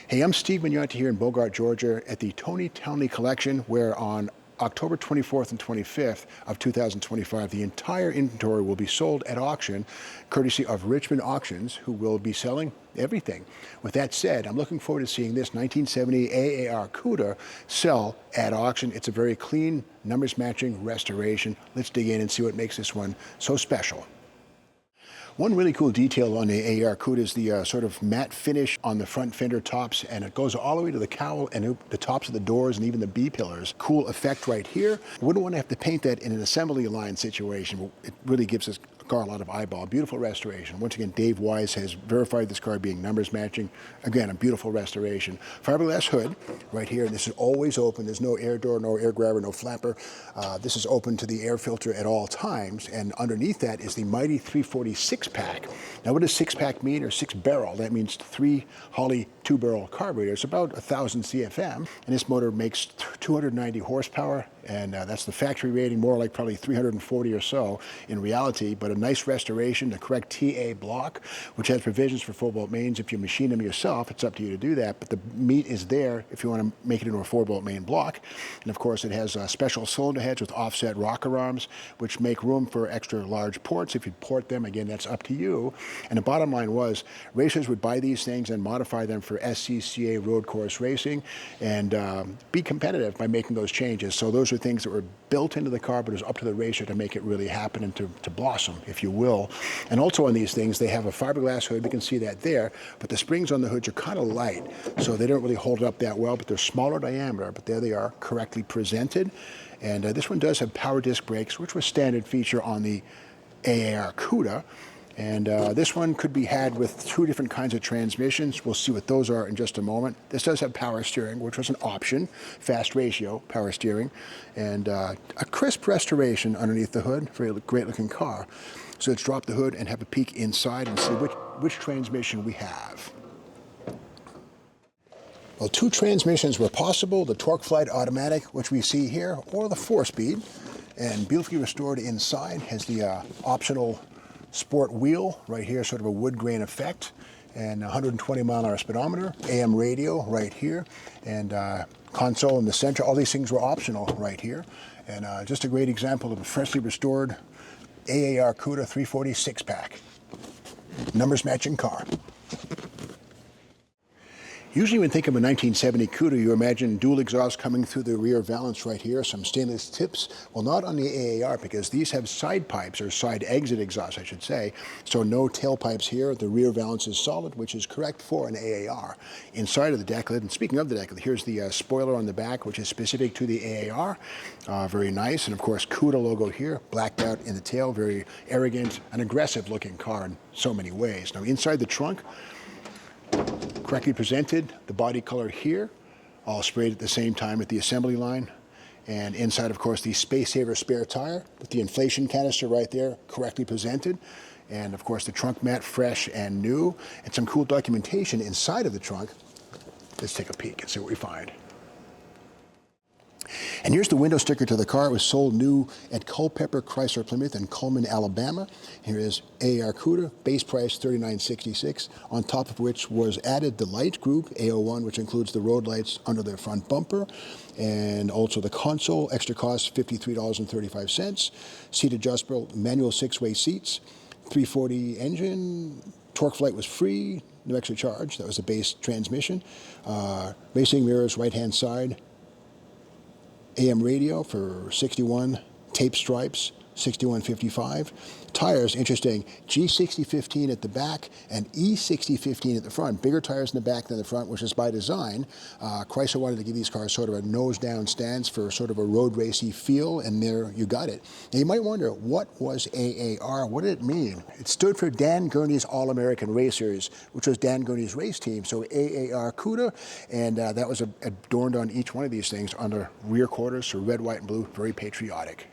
Hey, I'm Steve Magnante here in Bogart, Georgia at the Tony Townley Collection, where on October 24th and 25th of 2025, the entire inventory will be sold at auction, courtesy of Richmond Auctions, who will be selling everything. With that said, I'm looking forward to seeing this 1970 AAR Cuda sell at auction. It's a very clean, numbers matching restoration. Let's dig in and see what makes this one so special. One really cool detail on the AAR Cuda is the sort of matte finish on the front fender tops, and it goes all the way to the cowl and the tops of the doors and even the B-pillars. Cool effect right here. Wouldn't want to have to paint that in an assembly line situation. It really gives this car a lot of eyeball. Beautiful restoration. Once again, Dave Wise has verified this car being numbers matching. Again, a beautiful restoration. Fiberglass hood right here. This is always open. There's no air door, no air grabber, no flapper. This is open to the air filter at all times, and underneath that is the mighty 346 pack. Now, what does 6-pack mean, or 6-barrel? That means 3 Holley 2-barrel carburetors, about 1,000 CFM, and this motor makes 290 horsepower, and that's the factory rating, more like probably 340 or so in reality, but a nice restoration, the correct TA block, which has provisions for 4-bolt mains. If you machine them yourself, it's up to you to do that, but the meat is there if you want to make it into a 4-bolt main block. And of course, it has special cylinder heads with offset rocker arms, which make room for extra large ports. If you port them, again, that's up to you. And the bottom line was, racers would buy these things and modify them for SCCA road course racing and be competitive by making those changes. So those are things that were built into the car, but it was up to the racer to make it really happen and to blossom, if you will. And also on these things, they have a fiberglass hood. We can see that there, but the springs on the hoods are kind of light, so they don't really hold it up that well, but they're smaller diameter, but there they are, correctly presented. And this one does have power disc brakes, which was standard feature on the AAR Cuda. And this one could be had with 2 different kinds of transmissions. We'll see what those are in just a moment. This does have power steering, which was an option, fast ratio power steering, and a crisp restoration underneath the hood. Very great looking car. So let's drop the hood and have a peek inside and see which transmission we have. Well, 2 transmissions were possible, the Torque Flight Automatic, which we see here, or the 4-speed, and beautifully restored inside. Has the optional sport wheel right here, sort of a wood grain effect, and 120-mile-an-hour speedometer, AM radio right here, and console in the center. All these things were optional right here, and just a great example of a freshly restored AAR Cuda 346 pack. Numbers matching car. Usually when you think of a 1970 Cuda, you imagine dual exhaust coming through the rear valance right here, some stainless tips. Well, not on the AAR, because these have side pipes, or side exit exhaust, I should say. So no tailpipes here. The rear valance is solid, which is correct for an AAR. Inside of the deck lid, and speaking of the deck lid, here's the spoiler on the back, which is specific to the AAR. Very nice. And of course, Cuda logo here, blacked out in the tail. Very arrogant, an aggressive looking car in so many ways. Now inside the trunk, correctly presented, the body color here, all sprayed at the same time at the assembly line. And inside, of course, the Space Saver spare tire with the inflation canister right there, correctly presented. And of course, the trunk mat, fresh and new, and some cool documentation inside of the trunk. Let's take a peek and see what we find. And here's the window sticker to the car. It was sold new at Culpeper Chrysler Plymouth in Cullman, Alabama. Here is AAR Cuda, base price $39.66, on top of which was added the light group, A01, which includes the road lights under the front bumper, and also the console, extra cost $53.35, seat adjustable, manual 6-way seats, 340 engine, Torque Flight was free, no extra charge. That was the base transmission. Racing mirrors, right-hand side, AM radio for 61, tape stripes, 6155. Tires, interesting, G6015 at the back and E6015 at the front. Bigger tires in the back than the front, which is by design. Chrysler wanted to give these cars sort of a nose-down stance for sort of a road racy feel, and there you got it. Now you might wonder, what was AAR? What did it mean? It stood for Dan Gurney's All-American Racers, which was Dan Gurney's race team. So AAR Cuda, and that was adorned on each one of these things under rear quarters, so red, white, and blue, very patriotic.